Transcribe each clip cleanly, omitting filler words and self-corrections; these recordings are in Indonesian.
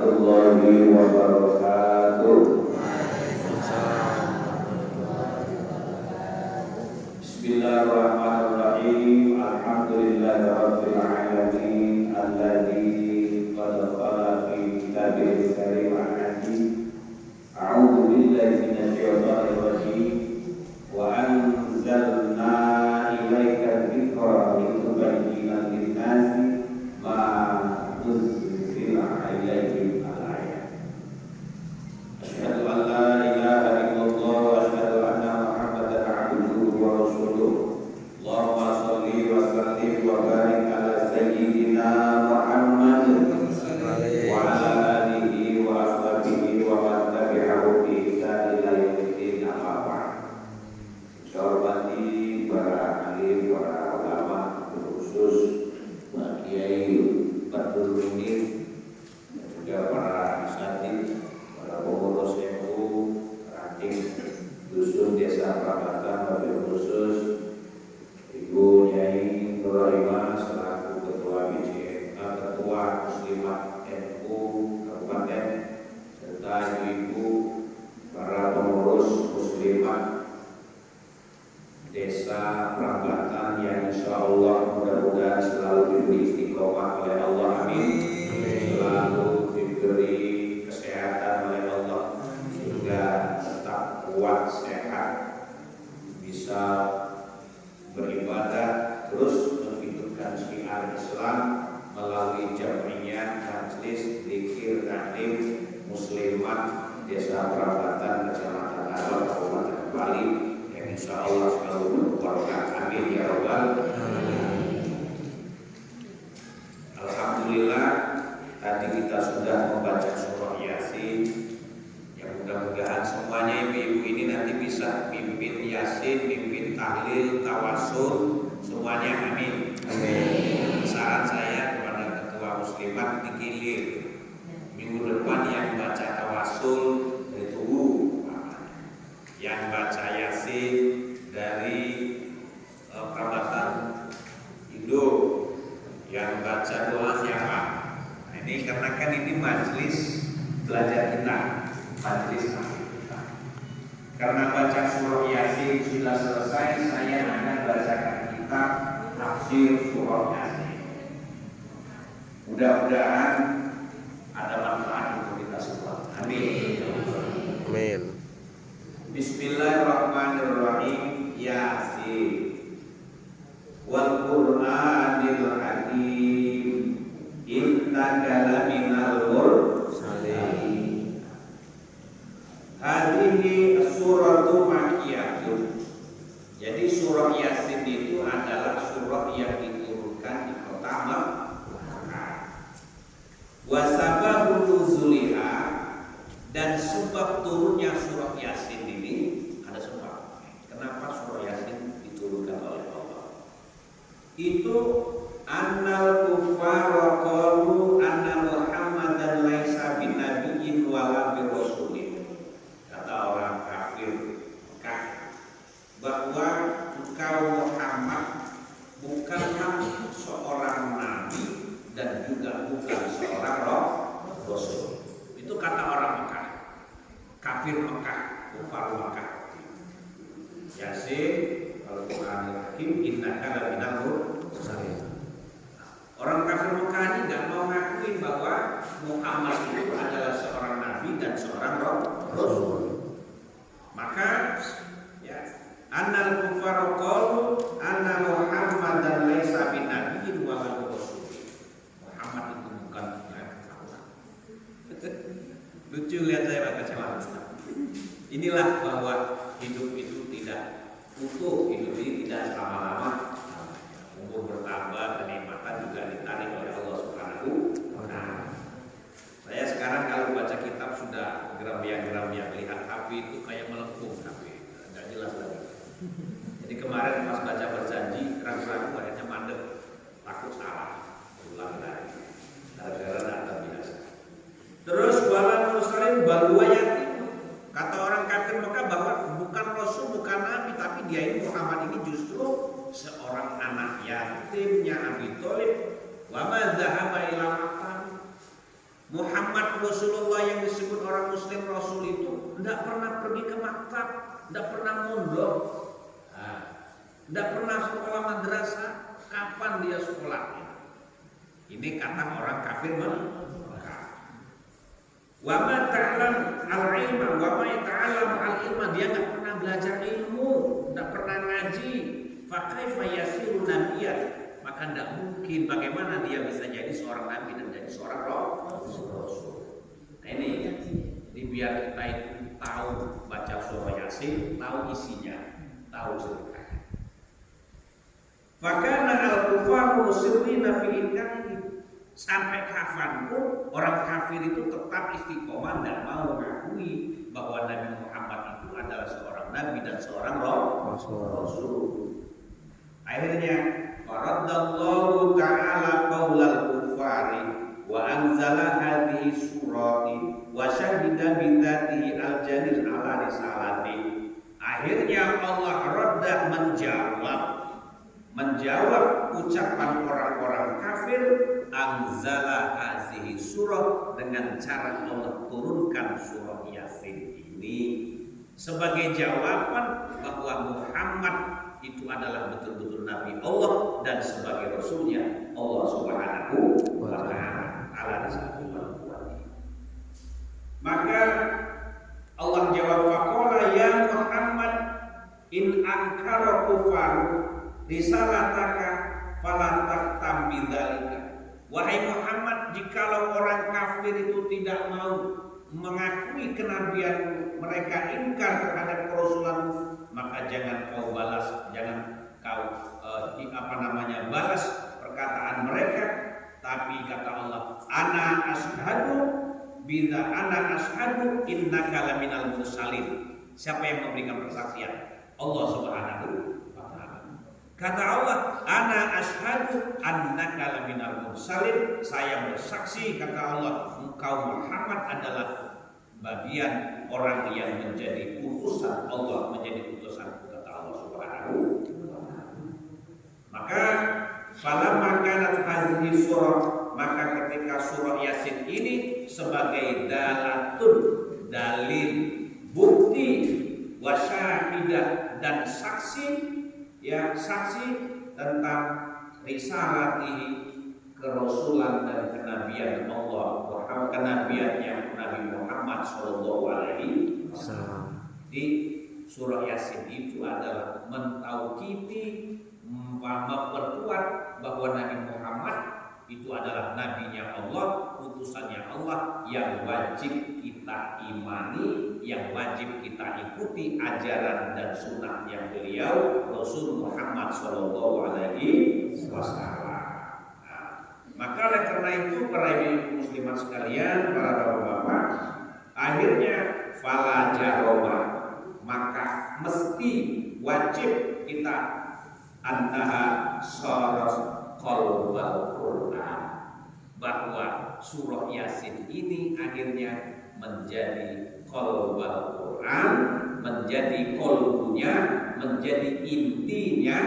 warahmatullahi wabarakatuh. Bismillahirrahmanirrahim. Alhamdulillahirabbil alamin alladzi qad qala fi kitabihi karim al-hakim. A'udzu billahi minasyaitonir rajim. Wa anzalna ilaika dzikra litubayyana lin-nasi ma nuzila ilaihim al-ayat. Asyhadu an la ilaha illallah wa asyhadu anna Muhammadan abduhu wa rasuluh. Allahumma shalli wa sallim wa barik ala sayyidina Muhammad wa ala alihi wa ashabihi wa man tabi'ahu bi ihsan ila yaumil amma ba'd. Hormati para alim, para ulama, khusus para kiai, para ulumi, dan juga para asatidz, para pengurus NU, ranting dusun desa Prabatan, wabil khusus Ibu Nyai Nuraimah selaku Ketua BCNA, Ketua Muslimat NU Kabupaten, serta ibu para pengurus Muslimat Desa Prabatan yang insya Allah mudah-mudahan selalu diberi istiqomah oleh Allah, amin. Selalu diberi kesehatan oleh Allah, sehingga tetap kuat sehat, bisa beribadah terus menghidupkan syiar Islam melalui jam'iyah majlis dzikir taklim muslimat Desa Prabatan Kecamatan Arok Kabupaten Bali, insya Allah selalu berbarokah, amin ya rabbal alamin. Alhamdulillah, tadi kita sudah membaca surah Yasin. Yang mudah-mudahan semuanya ibu-ibu ini nanti bisa pimpin Yasin, pimpin tahlil, tawasul, semuanya, amin. Amin. Saran saya kepada ketua muslimat digilir minggu depan yang baca tawasul dari tubuh, yang baca Yasin dari Prabatan Indo, yang baca doa siapa? Nah, ini karena kan ini majelis belajar kita, majelis tahlim kita. Karena baca surah Yasin sudah selesai, saya akan bacakan kitab tafsir surah Yasin. Mudah-mudahan ada manfaat untuk kita semua. Amin. Amin. Bismillahirrahmanirrahim. Yasin wal Qur'anil Hakim innaka laminal mursalin. Hadhihi suratu makkiyatun. Jadi surah Yasin itu adalah surah yang diturunkan di kota Makkah. Wa sababu nuzuliha, dan sebab turunnya surah Yasin ini ada sebab. Kenapa surah Yasin diturunkan oleh Allah? Itu annal kuffara qalu anna Muhammadan laisa binabiyyin wala birrasulin. Kata orang kafir Mekah bahwa engkau Muhammad bukanlah seorang nabi dan juga bukan seorang rasul. Itu kata orang Mekah, kafir Mekah, kufar Mekah. Yasin Al-Qur'anil Hakim innaka laminal mursalin. Orang kafir Mekah ini nggak mau ngakuin bahwa Muhammad itu adalah seorang nabi dan seorang rasul. Maka ya, annal kufar qalu anna Muhammadan laisa binabiyyin wa la rasul. Muhammad itu bukan Allah. Lucu lihat saya pakai kacamata. Inilah bahwa hidup itu tidak utuh, hidup ini tidak selama-lama. Umur bertambah, kenikmatan juga ditarik oleh Allah Subhanahu wa Ta'ala. Saya sekarang kalau baca kitab sudah geram-geram, lihat HP itu kayak melengkung, HP nggak jelas lagi. Jadi kemarin pas baca berjanji, ragu-ragu akhirnya mandek, takut salah, ulang lagi. Gara-gara data biasa. Terus wala mursalin baluayat, kata orang kafir Mekah bahwa bukan rasul, bukan nabi, tapi dia ini Muhammad ini justru seorang anak yatimnya Abi Thalib. Wa ma dzahaba ila Makkah, Muhammad Rasulullah yang disebut orang Muslim Rasul itu tidak pernah pergi ke maktab, tidak pernah mondok, tidak pernah sekolah madrasah. Kapan dia sekolah? Ini kata orang kafir Mekah. Wa ma ta'lam al-ilma wa ma ta'lam al-ilma, dia nggak pernah belajar ilmu, tidak pernah ngaji. Fa kaifa yasiru nabiyyan, maka tidak mungkin bagaimana dia bisa jadi seorang nabi dan jadi seorang rasul. Nah ini biar kita itu tahu baca surah Yasin, tahu isinya, tahu ceritanya. Fakana al-kufaru musirrina fi inkari, sampai kapanpun orang kafir itu tetap istiqomah dan mau mengakui bahwa Nabi Muhammad itu adalah seorang nabi dan seorang rasul. Akhirnya faradallahu ta'ala qaulal kufari wa anzala hadhihi surati wa syahida bidzatihi al-jalil ala risalati. Akhirnya Allah radda menjawab ucapan orang-orang kafir, anzala hadhihi surah, dengan cara Allah turunkan surah Yasin ini sebagai jawaban bahwa Muhammad itu adalah betul-betul Nabi Allah dan sebagai Rasulnya Allah Subhanahu wa Ta'ala. Maka Allah jawab, faqala ya Muhammad in ankara kufaru risalataka fala taqtam bidzalika. Wahai Muhammad, jikalau orang kafir itu tidak mau mengakui kenabian mereka, ingkar terhadap kerasulanmu, maka jangan kau balas, jangan kau balas perkataan mereka. Tapi kata Allah, ana ashhadu innaka laminal mursalin. Siapa yang memberikan persaksian? Allah Subhanahu wa Ta'ala. Kata Allah, ana ashhadu annaka laminal mursalin. Saya bersaksi, kata Allah, engkau Muhammad adalah bagian orang yang menjadi utusan Allah, menjadi utusan, kata Allah Subhanahu wa Ta'ala. Maka falamma kanat hadhihi surah, maka ketika surah Yasin ini sebagai dalil, bukti, wasyahidah, dan saksi tentang risalatihi, kerasulan dan kenabian Allah, kenabiannya Nabi Muhammad Shallallahu Alaihi Wasallam. Di surah Yasin itu adalah mentaukidi, memperkuat bahwa Nabi Muhammad itu adalah nabinya Allah, utusannya Allah, yang wajib kita imani, yang wajib kita ikuti ajaran dan sunnahnya beliau Rasul Muhammad Shallallahu Alaihi Wasallam. Maka oleh karena itu para ibu muslimat sekalian, para bapak-bapak, akhirnya fala jaroma, maka mesti wajib kita antaha syarat qalbal Quran, bahwa surah Yasin ini akhirnya menjadi qalbal Quran, menjadi qalbunya, menjadi intinya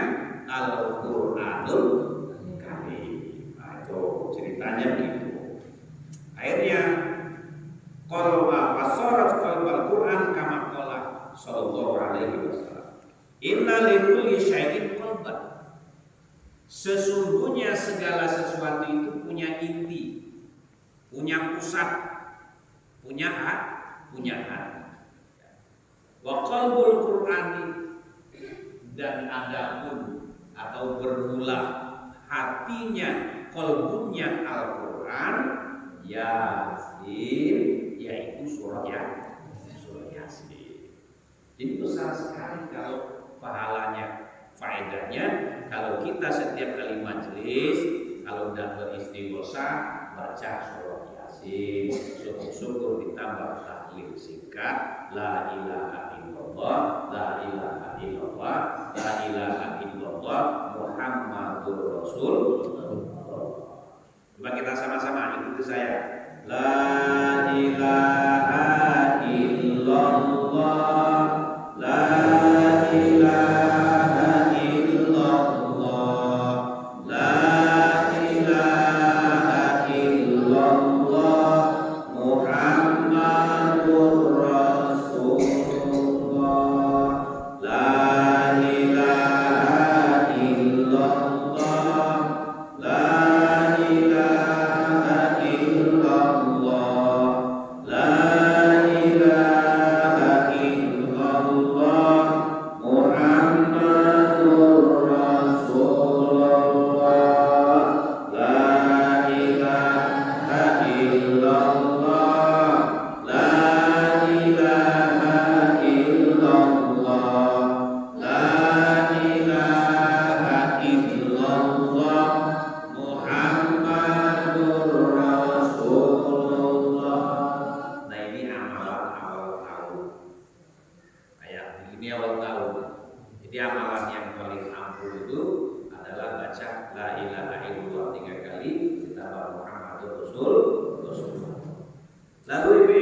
Al-Quranul Karim. Nah, itu ceritanya begitu. Akhirnya syarat qalbal Quran kama qala sallallahu alaihi wasallam, inna likulli syai'in qalban. Sesungguhnya segala sesuatu itu punya inti, punya pusat, punya hati. Wa qalbul Qur'ani, dan adapun atau bermula hatinya, qalbunya Al-Qur'an, Yasin, yaitu surah Yasin. Jadi besar sekali kalau pahalanya, faedahnya, kalau kita setiap kali majelis, kalau sudah beristighosah, baca surah Yasin, syukur-syukur ditambah tahlil singkat, la ilaha illallah, la ilaha illallah, la ilaha illallah, Muhammadur Rasulullah. Coba kita sama-sama ikuti saya. La ilaha illallah, la ilaha illallah, la ilaha illallah,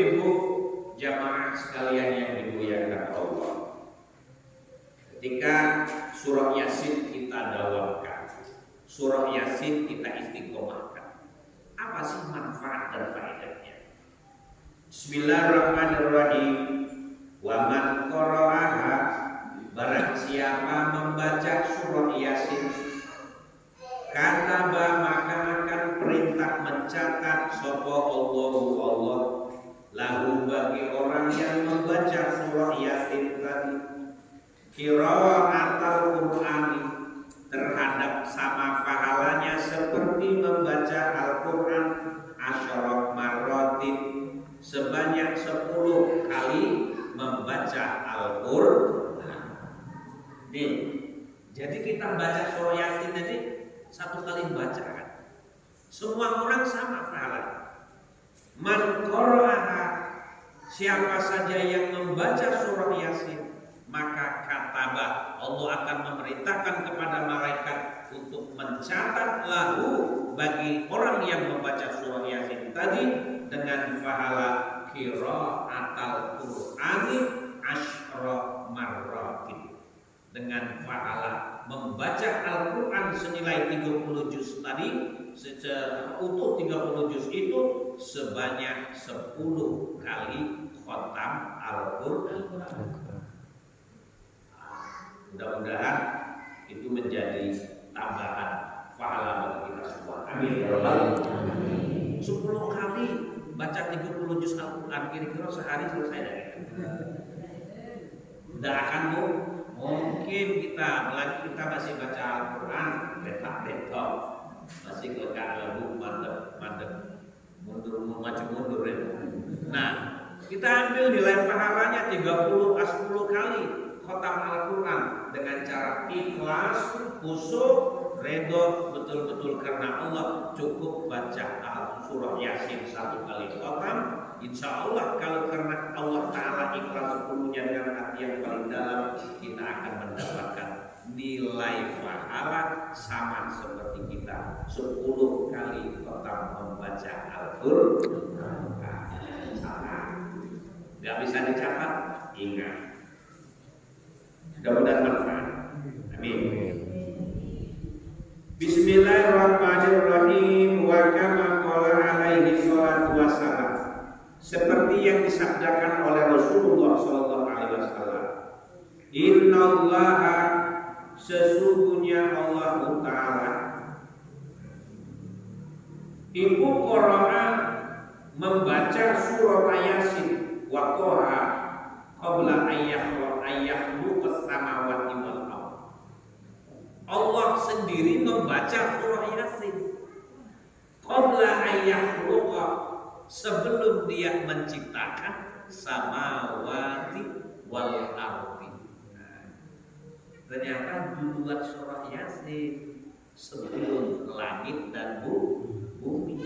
ibu-ibu jamaah sekalian yang dimuliakan Allah, ketika surah Yasin kita dawamkan, surah Yasin kita istiqomahkan, apa sih manfaat dan faedahnya? Bismillahirrahmanirrahim. Wa man qara'aha, barang siapa membaca surah Yasin, kataba maka akan perintah mencatat sapa Allah lahu bagi orang yang membaca surah Yasin tadi qira'atul Qur'ani, terhadap sama pahalanya seperti membaca Al-Qur'an asyara marratin, sebanyak 10 kali membaca Al-Qur'an. Nih, jadi kita baca surah Yasin tadi 1 kali baca kan. Semua orang sama pahala. Man qara'aha, siapa saja yang membaca surah Yasin, maka kataba, Allah akan memerintahkan kepada malaikat untuk mencatat lahu bagi orang yang membaca surah Yasin tadi dengan pahala qira'atul Qur'ani asyra marratin, dengan pahala membaca Al-Qur'an senilai 30 juz tadi, secara utuh 30 juz itu sebanyak 10 kali khatam Al-Qur'an. Mudah-mudahan itu menjadi tambahan pahala bagi kita semua. Amin ya rabbal alamin. 10 kali baca 30 juz Al-Qur'an, kira-kira sehari selesai dari itu. Tidak akan mungkin kita masih baca Al-Quran letak-letak, masih kelekar lagu mandek mundur itu. Nah, kita ambil nilai pahalanya 10 kali khatam Al-Quran dengan cara ikhlas, khusyuk, redha betul-betul karena Allah, cukup baca surah Yasin 1 kali khatam. Insya Allah kalau karena Allah Ta'ala ikhlas sepenuhnya dengan hati yang paling dalam, kita akan mendapatkan nilai pahala sama seperti kita 10 kali khatam membaca Al-Qur'an. Gak bisa dicatat, ingat. Mudah-mudahan manfaat. Amin. Bismillahirrahmanirrahim. Wa kama qala alaihi salatu wassalam, seperti yang disabdakan oleh Rasulullah SAW. Innallaha, sesungguhnya Allah Ta'ala, ibu qara'a, membaca surah Yasin, wa qara'a qabla ayyahluqas samawati wal ardh. Allah sendiri membaca surah Yasin qabla ayyahluqa, sebelum dia menciptakan samawati wal ardi. Ternyata duluan surah Yasin sebelum langit dan bumi.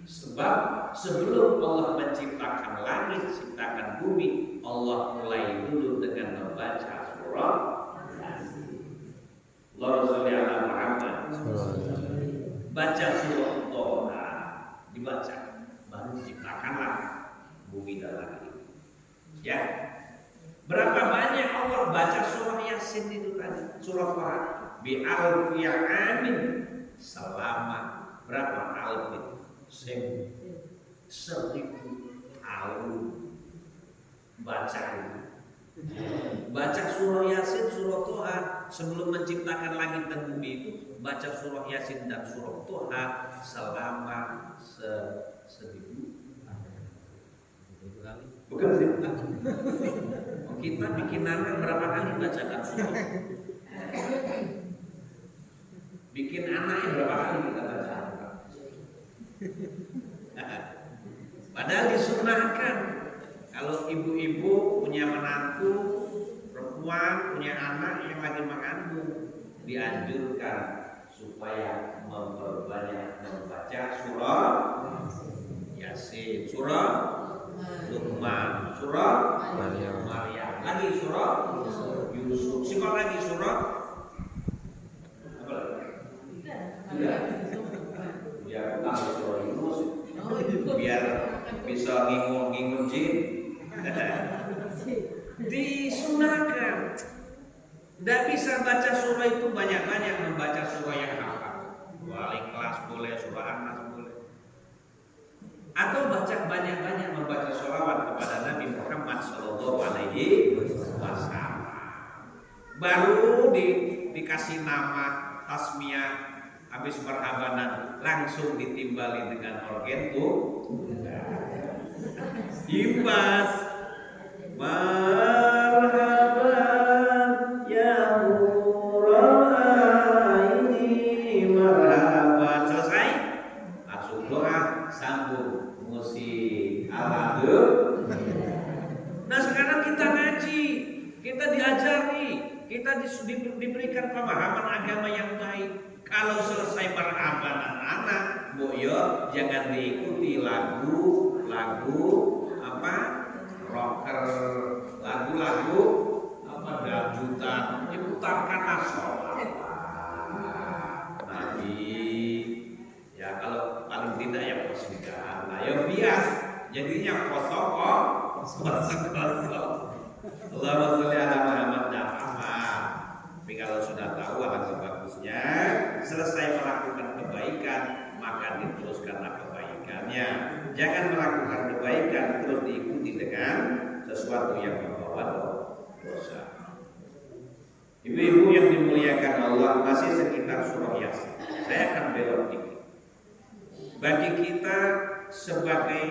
Sebab sebelum Allah menciptakan langit, menciptakan bumi, Allah mulai dulu dengan membaca surah Yasin. Allahumma sholli ala Muhammad. Baca surah Toha, dibaca, baru diciptakanlah bumi dan langit. Ya, berapa banyak Allah baca surah Yasin itu tadi, surah Toha, bi alfi amin, selama berapa alfi? 1000 tahun baca surah Yasin, surah Toha sebelum menciptakan langit dan bumi itu, baca surah Yasin dan surah Toha selama 1000 kali. Bukan sih? Kita bikin anak berapa kali bacakan surah? Bikin anaknya berapa kali kita baca? Padahal disunahkan kalau ibu-ibu punya menantu perempuan, punya anak yang lagi mengandung, dianjurkan supaya memperbanyak membaca surah Yasin, surah Luqman, surah Maryam, lagi surah Yusuf, sikap lagi surah apa lagi? Ya, surah Yunus, biar bisa bisa ngingun jin. Disunahkan. Tidak bisa baca surah itu banyak-banyak, membaca surah yang hafal. Surah Al-Ikhlas boleh, surah An-Nas boleh. Atau baca banyak-banyak membaca sholawat kepada Nabi Muhammad SAW. Baru dikasih nama tasmiyah, habis marhabanan langsung ditimbali dengan organ tuh. Imbas marhaban ya ini marhaban, selesai langsung doa, sambung musik alhamdulillah. Nah sekarang kita ngaji, kita diajari, kita diberikan pemahaman agama yang baik. Kalau selesai marhaban anak-anak, Bu yo jangan diikuti lagu apa rocker, lagu apa dangdutan, diputarkan sholat. Nabi ya kalau paling tidak ya posisikan, nah ya bias jadinya kosong. Allahumma sholli ala Muhammad dan Ahmad. Tapi kalau sudah tahu alangkah bagusnya selesai melakukan kebaikan maka diteruskanlah kebaikannya. Jangan melakukan kebaikan terus diikuti dengan sesuatu yang membawa dosa. Ibu-ibu yang dimuliakan Allah, masih sekitar surah Yasin. Saya akan belok dikit. Bagi kita sebagai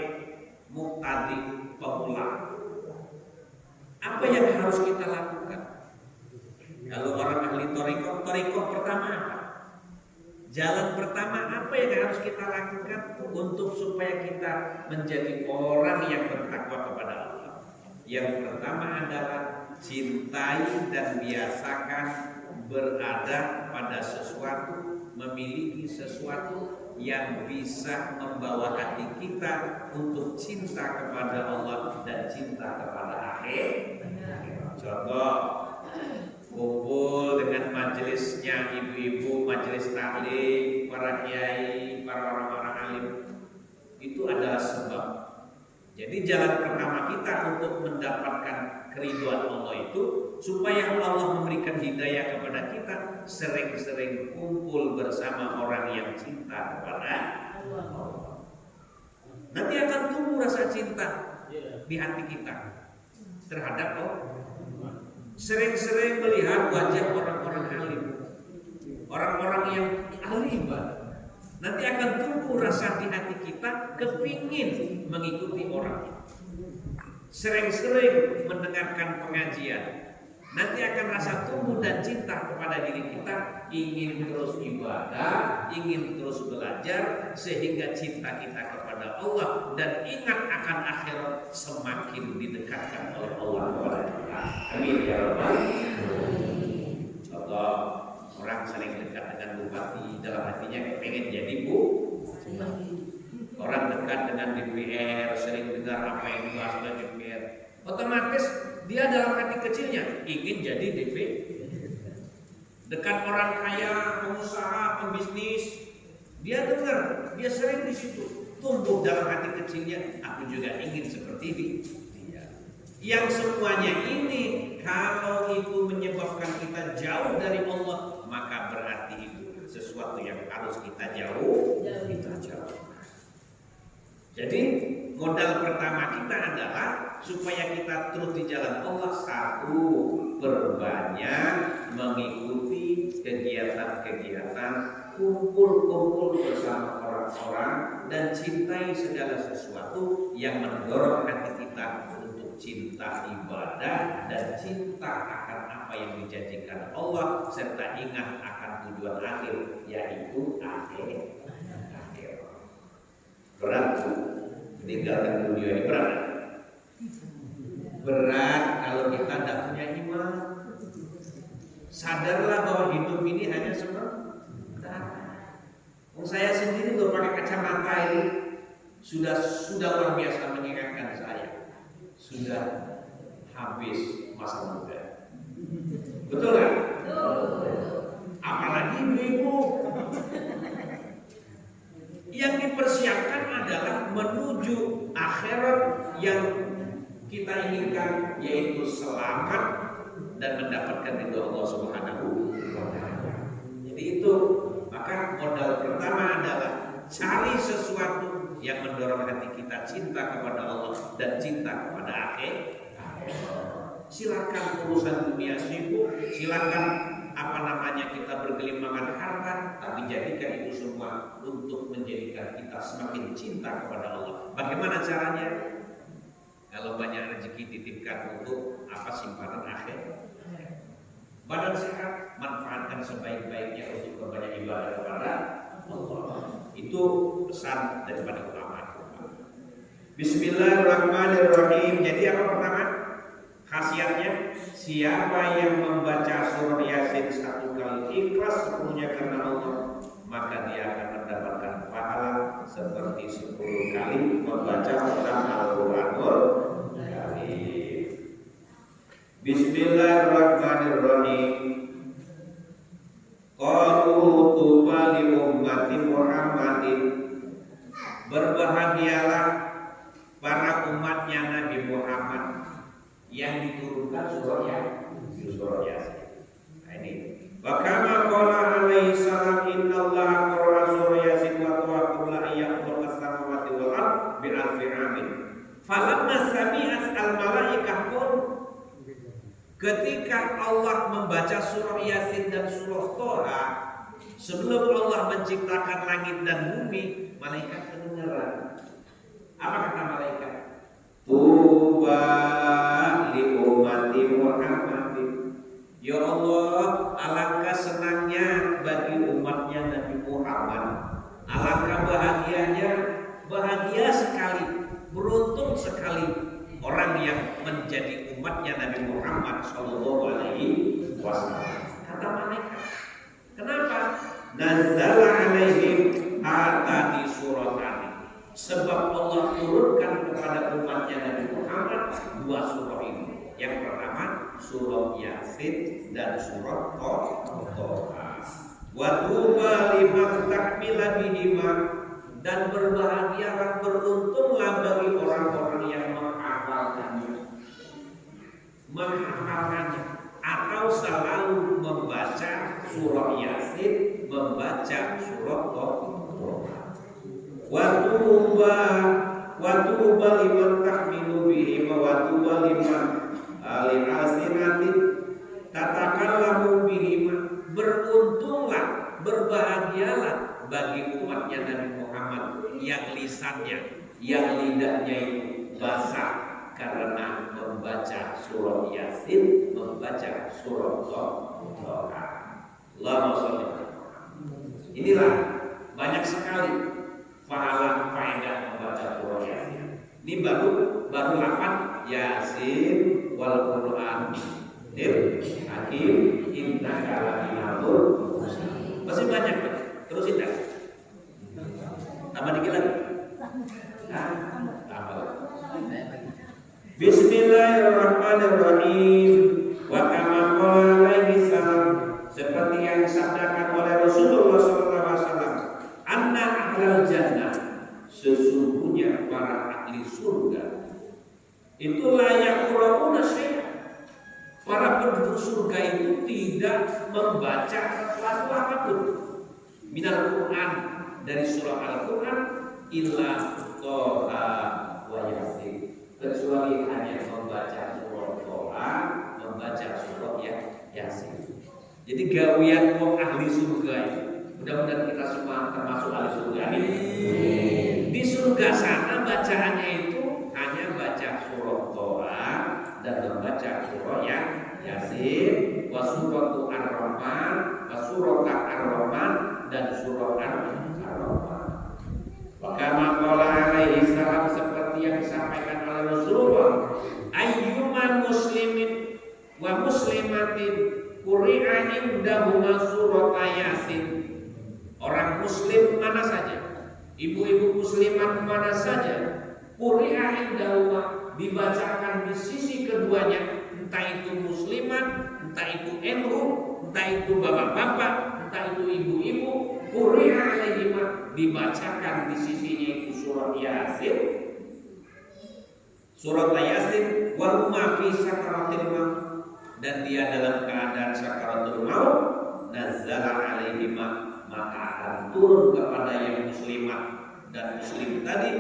muqtadi pemula, apa yang harus kita lakukan? Kalau orang ahli thariqah pertama apa? Jalan pertama apa yang harus kita lakukan untuk supaya kita menjadi orang yang bertakwa kepada Allah? Yang pertama adalah cintai dan biasakan berada pada sesuatu, memiliki sesuatu yang bisa membawa hati kita untuk cinta kepada Allah dan cinta kepada akhir. Contoh, kumpul dengan majelisnya ibu-ibu, majelis taklim, para kiai, para orang-orang alim, itu adalah sebab. Jadi jalan pertama kita untuk mendapatkan keriduan Allah itu supaya Allah memberikan hidayah kepada kita, sering-sering kumpul bersama orang yang cinta kepada Allah. Nanti akan tumbuh rasa cinta di hati kita terhadap Allah. Sering-sering melihat wajah orang-orang alim, orang-orang yang alim, nanti akan tumbuh rasa di hati kita kepingin mengikuti orang. Sering-sering mendengarkan pengajian, nanti akan rasa tumbuh dan cinta kepada diri kita, ingin terus ibadah, ingin terus belajar, sehingga cinta kita kepada Allah dan ingat akan akhirat semakin didekatkan oleh Allah kepada kita. Amin ya rabbal alamin. Contoh, orang sering dekat dengan bupati, dalam hatinya pengen jadi bupati. Orang dekat dengan DPR, sering dengar apa yang dibahas oleh DPR, otomatis dia dalam hati kecilnya ingin jadi DPR. Dekat orang kaya, pengusaha, pembisnis, dia dengar, dia sering di situ, tumbuh dalam hati kecilnya, aku juga ingin seperti dia. Yang semuanya ini kalau itu menyebabkan kita jauh dari Allah, maka berarti itu sesuatu yang harus kita jauh. Jadi modal pertama kita adalah supaya kita terus di jalan Allah, satu, perbanyak mengikuti kegiatan-kegiatan kumpul-kumpul bersama orang-orang dan cintai segala sesuatu yang mendorong hati kita untuk cinta ibadah dan cinta akan apa yang dijanjikan Allah, serta ingat akan tujuan akhir, yaitu akhir. Berat meninggalkan dunia ini, berat kalau kita tidak punya iman. Sadarlah bahwa hidup ini hanya sementara. Saya sendiri tuh pakai kacamata ini sudah luar biasa mengingatkan saya, sudah habis masa muda. Betul kan? Apalagi ibu-ibu. Yang dipersiapkan adalah menuju akhirat yang kita inginkan, yaitu selamat dan mendapatkan ridho Allah Subhanahu wa Ta'ala. Jadi itu, maka modal pertama adalah cari sesuatu yang mendorong hati kita cinta kepada Allah dan cinta kepada akhir. Silakan urusan dunia sibuk, silakan kita bergelimangan harta, tapi jadikan itu semua untuk menjadikan kita semakin cinta kepada Allah. Bagaimana caranya? Kalau banyak rezeki titipkan untuk simpanan akhir. Badan sehat, manfaatkan sebaik-baiknya untuk berbanyak ibadah kepada Allah. Itu pesan daripada ulama. Bismillahirrahmanirrahim. Jadi apa pertama? Khasiatnya, siapa yang membaca surah Yasin 1 kali ikhlas sepenuhnya karena Allah, maka dia akan mendapatkan pahala seperti 10 kali membaca surat Al-Qur'anul Karim. Bismillahirrahmanirrahim. Qalu tuba li ummati Muhammadin. Berbahagialah para umatnya Nabi Muhammad yang diturunkan surah Yasin. Nah ini. Wa kama qala alaihi salam innallaha qara'a surah Yasin wa tawakkalna ayyakul as-samawati wal ard bi alfi amin. Falamma sami'at al-malaikah qul, ketika Allah membaca surah Yasin dan surah Toha, sebelum Allah menciptakan langit dan bumi, malaikat kedengaran. Apa kata malaikat? Tuba li ummati Muhammadin. Ya Allah, alangkah senangnya bagi umatnya Nabi Muhammad. Alangkah bahagianya, bahagia sekali, beruntung sekali orang yang menjadi umatnya Nabi Muhammad sallallahu alaihi wasallam. Kata malaikat. Kenapa? Nazzala alaihim atani suratani. Sebab Allah turunkan kepada umatnya Nabi Muhammad 2 surah ini. Yang pertama surah Yasin dan surah Toha. Wa tuba liman takmila bihima, dan berbahagialah, beruntunglah bagi orang-orang yang menghafalkannya atau selalu membaca surah Yasin, membaca surah Toha. Wa tuba liman tahmilu bihi wa tuba liman al-asinatin tatakallamu bihi. Beruntunglah, berbahagialah bagi umatnya Nabi Muhammad yang lisannya, yang lidahnya itu basah karena membaca surah Yasin, membaca surah Toha. Allahumma shalli. Inilah banyak sekali pahala faedah membaca surah Yasin. Ini baru lafaz Yasin wal Qur'anil Hakim innaka laminal mursalin. Masih banyak, terusin dah. Tambah dikit lagi. Tambah. Bismillahirrahmanirrahim. Wa kama qala alaihi salam, seperti yang disabdakan oleh Rasulullah SAW, anna ahlal jannah, sesungguhnya para ahli surga itu layak qura'una syai'an. Para penduduk surga itu tidak membaca sesuatu apapun minal Quran, dari surah Al-Quran, illa Toha wa Yasin, kecuali hanya membaca surah Toha, membaca surah Yasin. Jadi gawian wong ahli surga itu, mudah-mudahan kita semua termasuk ahli surga ini. Di surga sana bacaannya itu hanya baca surah Toha dan membaca surah Yasin, wa suratu Ar-Rahman, wa surat Ar-Rahman, dan surah Ar-Rahman. Wa kama qala alaihi salam, seperti yang disampaikan oleh Rasulullah, ayyuma muslimin wa muslimatin quri'a indahuma surat Yasin. Orang muslim mana saja, ibu-ibu muslimat mana saja, quri'a indahuma, dibacakan di sisi keduanya, entah itu muslimat, entah itu NU, entah itu bapak-bapak, entah itu ibu-ibu, quri'a alaihim, dibacakan di sisinya itu surat Yasin, surat Yasin, wa huma fi sakaratil maut, dan dia dalam keadaan sakaratul maut, nazzala alaihim, maka akan turun kepada yang muslimah dan muslim tadi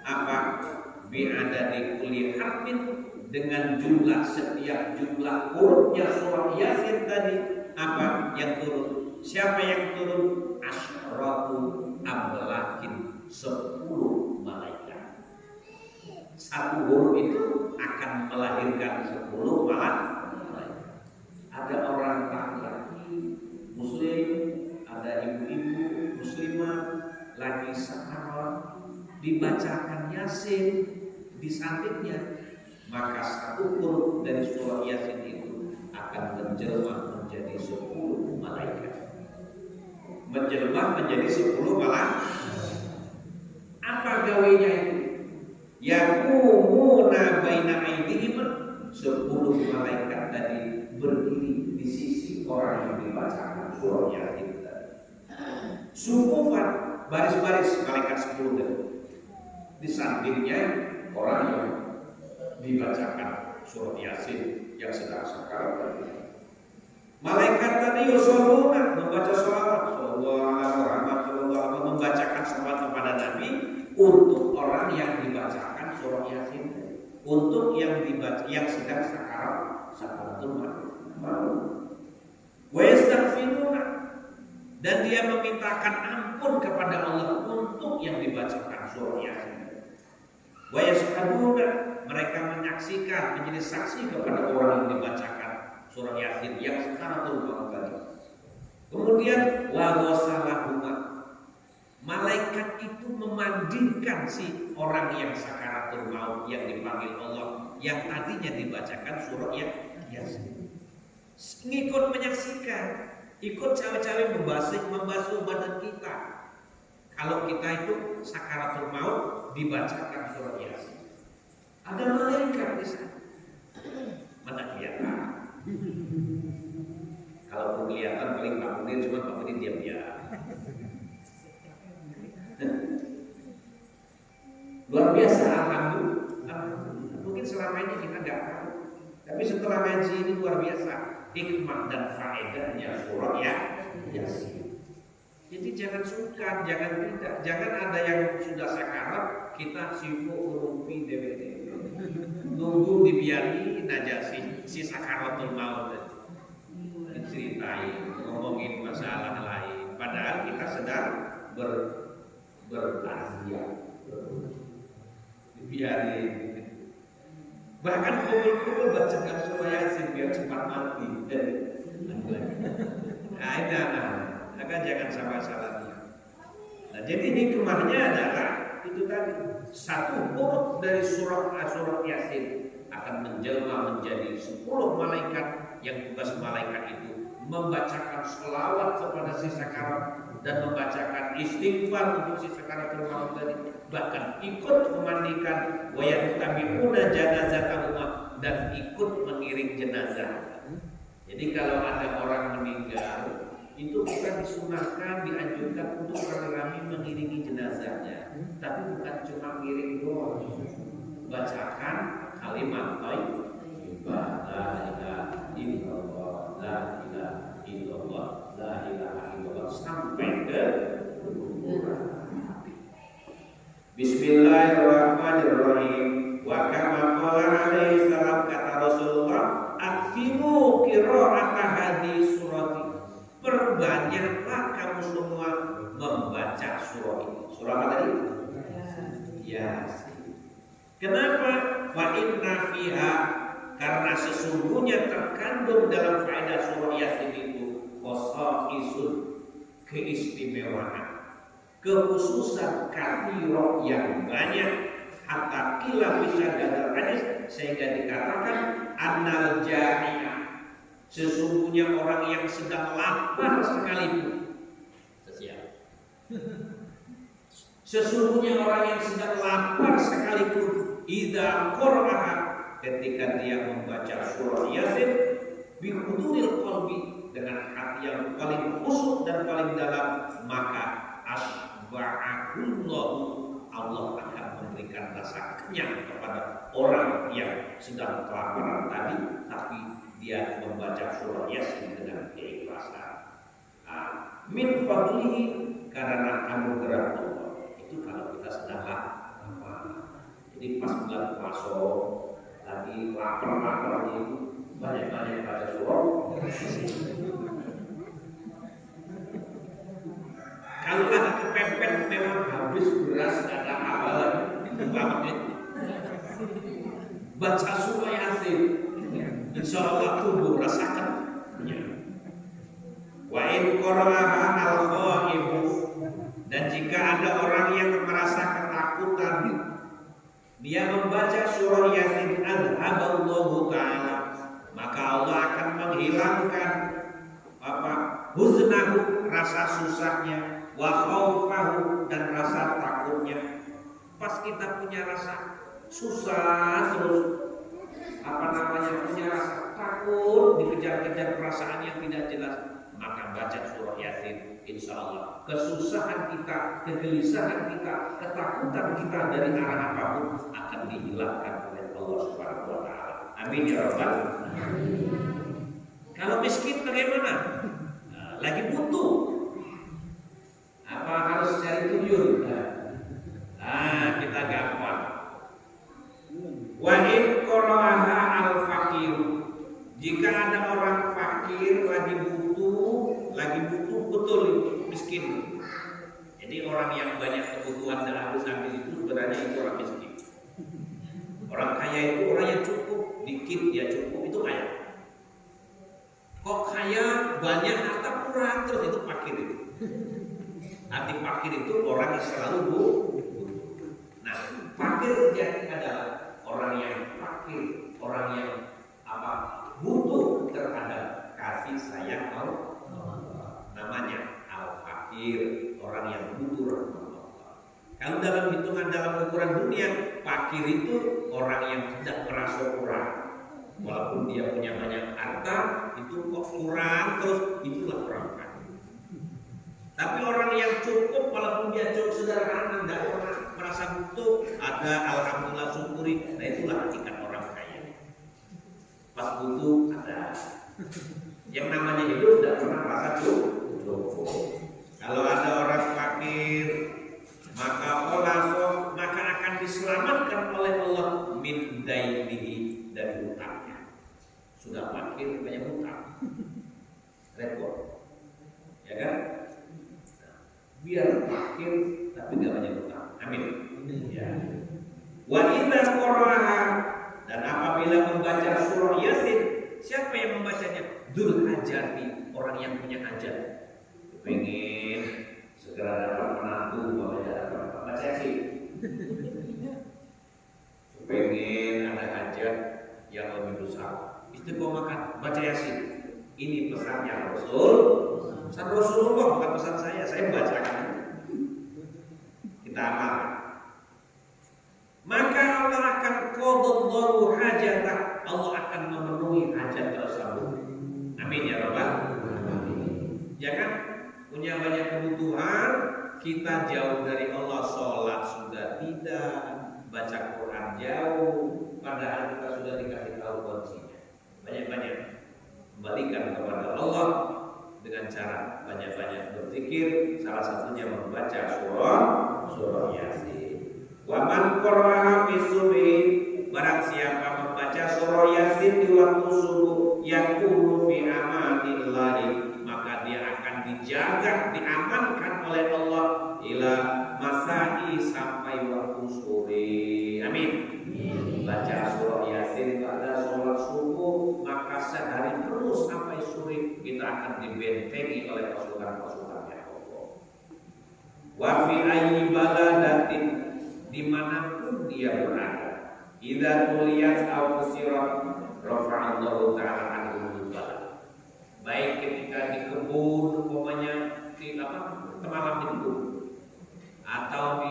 apa? Bi'adadi kulli harfin, dengan jumlah setiap jumlah hurufnya surah Yasin tadi apa yang turun? Siapa yang turun? Asyratu amlakin, 10 malaikat. Satu huruf itu akan melahirkan 10 malaikat. Ada orang laki-laki muslim, ada ibu-ibu muslimah lagi sakarat, dibacakan Yasin di sampingnya, maka satu huruf dari surah Yasin itu akan menjelma menjadi 10 malaikat. Menjelma menjadi 10 malaikat. Apa gawainya itu? Yaqumuna baina aydihim, 10 malaikat tadi berdiri di sisi orang yang dibacakan surah Yasin tadi. Sufufan, baris-baris malaikat 10 tadi. Di sampingnya orang yang dibacakan surat Yasin yang sedang sakarat tadi. Malaikat tadi yusholluna, membaca sholawat, sallallahu, membacakan sholawat kepada Nabi untuk orang yang dibacakan surat Yasin, untuk yang dibaca yang sedang sakaratul maut. Wa yastaghfiruna, dan dia memintakan ampun kepada Allah untuk yang dibacakan surat Yasin. Wa yashhaduna, mereka menyaksikan, menjadi saksi kepada orang yang dibacakan surah Yasin yang sakaratul maut tadi. Kemudian wa ghasalahuma, malaikat itu memandikan si orang yang sakaratul maut yang dipanggil Allah, yang tadinya dibacakan surah Yasin. Ngikut menyaksikan, ikut cawe-cawe membasuh badan kita. Kalau kita itu sakaratul maut dibacakan surah Yasin, ada malaikat di sana. Mana kelihatan? Kalau kelihatan paling Pak Munir, cuma Pak Munir diam-diam. Luar biasa, alhamdulillah. Mungkin selama ini kita nggak tahu, tapi setelah ngaji ini luar biasa hikmah dan faedahnya surah Yasin. Jadi jangan sungkan, jangan ada yang sudah sakarat kita sibuk ngerumpi DVD, nunggu dibiarin aja si sakaratul maut diceritain, ngomongin masalah lain, padahal kita sedang bertaziyah, dibiarin. Bahkan kumpul-kumpul bacakan surah Yasin biar cepat mati. Maka jangan salah-salahnya. Nah, jadi hikmahnya adalah itu tadi, satu huruf dari surah Yasin akan menjelma menjadi 10 malaikat, yang tugas malaikat itu membacakan sholawat kepada si sakarat dan membacakan istighfar untuk si sakaratul maut tadi, bahkan ikut memandikan wa yattabi'una janazatahuma, dan ikut mengiring jenazah. Jadi kalau ada orang meninggal, itu kita disunahkan, dianjurkan untuk rame-rame mengiringi jenazahnya, tapi bukan cuma ngiring doang, bacakan kalimat thayyibah, la ilaha illallah, la ilaha illallah, la ilaha illallah, sampai ke Bismillahirrahmanirrahim. Wa kama qala alaihi salam, kata Rasulullah, akfimu qira'ata hadhihi surati, perbanyaklah kamu semua membaca surah ini. Surah apa tadi? Yasin. Kenapa? Fa inna fiha, karena sesungguhnya terkandung dalam faedah surah Yasin itu khosaisun, keistimewaan, kekhususan kathiro yang banyak, hatta qila fi syadadil hadis, sehingga dikatakan annal jami'ah, sesungguhnya orang yang sedang lapar sekalipun, sesungguhnya orang yang sedang lapar sekalipun, idza qara'a, ketika dia membaca surah Yasin, bi huduril qalbi, dengan hati yang paling khusyuk dan paling dalam, maka asba'ahullahu, Allah akan memberikan rasa kenyang kepada orang yang sedang kelaparan tadi, tapi dia membaca surah Yasin dengan keikhlasan. Min fadlihi, karena anugerah Allah. Itu kalau kita sedang lapar. Jadi pas bulan puasa lagi lapar itu banyak-banyak baca surah. Kalau lagi kepepet memang habis beras dan apa baca surah Yasin, insya Allah tubuh rasakan. Wa in qara'aha al-khaibu, dan jika ada orang yang merasa ketakutan, dia membaca surah Yasin, adhaballahu ta'ala, maka Allah akan menghilangkan huznahu, rasa susahnya, wa khaufahu, dan rasa takutnya. Pas kita punya rasa susah terus punya rasa takut, dikejar-kejar perasaan yang tidak jelas, maka baca surah Yasin, insya Allah kesusahan kita, kegelisahan kita, ketakutan kita dari arah apapun akan dihilangkan oleh Allah Subhanahu wa Ta'ala. Amin ya Rabbal alamin. Kalau miskin bagaimana? Lagi butuh, apa harus cari tuyul? Kita gampang. Wa in qara'aha al-faqir, jika ada orang fakir lagi butuh betul miskin. Jadi orang yang banyak kebutuhan dan habis-habis itu sebenarnya itu orang miskin. Orang kaya itu orang yang cukup, dikit dia cukup, itu kaya. Kok kaya banyak harta kurang, terus itu fakir itu. Arti fakir itu orang yang selalu butuh. Nah, fakir sejati adalah orang yang fakir, orang yang butuh terhadap kasih sayang Allah. Namanya al-fakir, orang yang butuh rahmat Allah. Kalau dalam hitungan dalam ukuran dunia, fakir itu orang yang tidak merasa kurang. Walaupun dia punya banyak harta, itu kok kurang, terus itulah orang fakir. Tapi orang yang cukup, walaupun dia cukup sederhana, tidak pernah merasa butuh, ada alhamdulillah syukuri, nah itulah hakikat orang kaya. Pas butuh ada. Yang namanya hidup tidak pernah merasa cukup. Kalau ada orang fakir, maka akan diselamatkan oleh Allah min dainihi, dari hutangnya. Sudah fakir banyak hutang, repot, ya kan? Biar fakir tapi tidak banyak hutang. Amin. Ya. Wa idza qara'aha, dan apabila membaca surah Yasin, siapa yang membacanya? Dzul hajati, orang yang punya hajat. Pengen segera dapat menantu, baca Yasin. Pengen ada hajat yang lebih besar, istiqomahkan baca Yasin. Ini pesannya Rasul. Pesan Rasulullah, bukan pesan saya bacakan. Kita amalkan. Maka Allah akan qadallahu hajatah, Allah akan memenuhi hajat tersebut. Amin ya Rabbal alamin. Jangan punya banyak kebutuhan, kita jauh dari Allah, sholat sudah tidak, baca Quran jauh, padahal kita sudah dikasih tahu kuncinya. Banyak-banyak kembalikan kepada Allah dengan cara banyak-banyak berzikir, salah satunya membaca surah Yasin. Wa man qara'aha fi subhi, barang siapa membaca surah Yasin di waktu subuh, yakunu fi amanillahi, maka dia akan dijaga, diamankan oleh Allah ila masai, sampai waktu sore. Amin. Baca surah Yasin pada sholat subuh, maka sehari terus sampai sore kita akan dibentengi oleh pasukan-pasukannya Allah. Wa fi ayyi baladatin, dimanapun dia berada, idza tuliyat aw fusirat rafa'allahu ta'ala anhu balad. Baik ketika di kebun, umpamanya di temalam di kebun, atau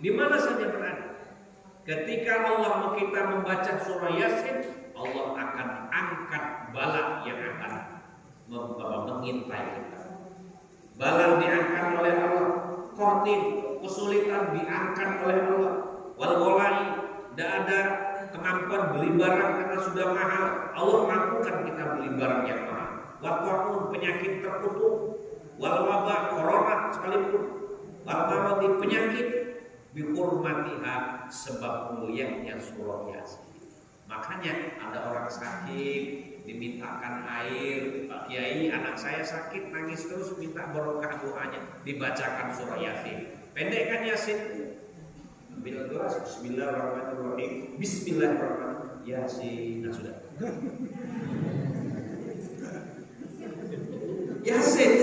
di mana saja berada. Ketika Allah kita membaca surah Yasin, Allah akan angkat bala yang akan mengintai kita. Balal diangkat oleh Allah, kortin kesulitan diangkat oleh Allah. Wal walai tidak ada kemampuan beli barang karena sudah mahal. Allah mampukan kita beli barang yang mahal. Waqa'un penyakit terkutuk, wal wabah corona sekalipun, wal maradi penyakit bihurmatiha sebab mulianya surah Yasin. Makanya ada orang sakit dimintakan air, Pak Kiai anak saya sakit nangis terus minta barokah doanya, dibacakan surah Yasin. Pendek kan Yasin? Ambil doa Bismillahirrahmanirrahim. Bismillahirrahmanirrahim. Yasin. Nah sudah. Yasin.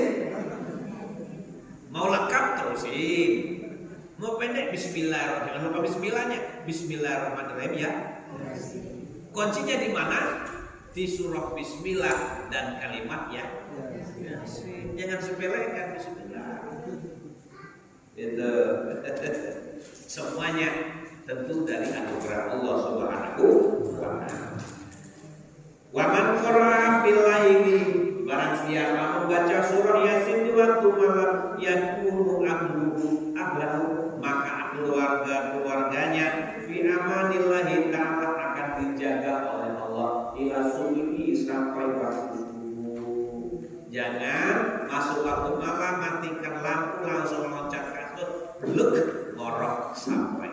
Mau lengkap terusin. Mau pendek Bismillahirrahmanirrahim. Jangan lupa Bismillahnya. Bismillahirrahmanirrahim ya. Kuncinya di mana? Di surah Bismillah dan kalimat ya. Yasin. Jangan sepelekan Bismillah. Itu semuanya tentu dari anugerah Allah Subhanahu wa taala. Wa man qara'a fil laili barang siapa membaca surah Yasin di waktu malam yakunu amruhu ahlahu maka keluarganya fi amanillahi ta'ala akan dijaga oleh Allah ila subuhi sampai waktu subuh. Jangan masuk waktu malam matikan lampu langsung loncat kasur belum ngorok sampai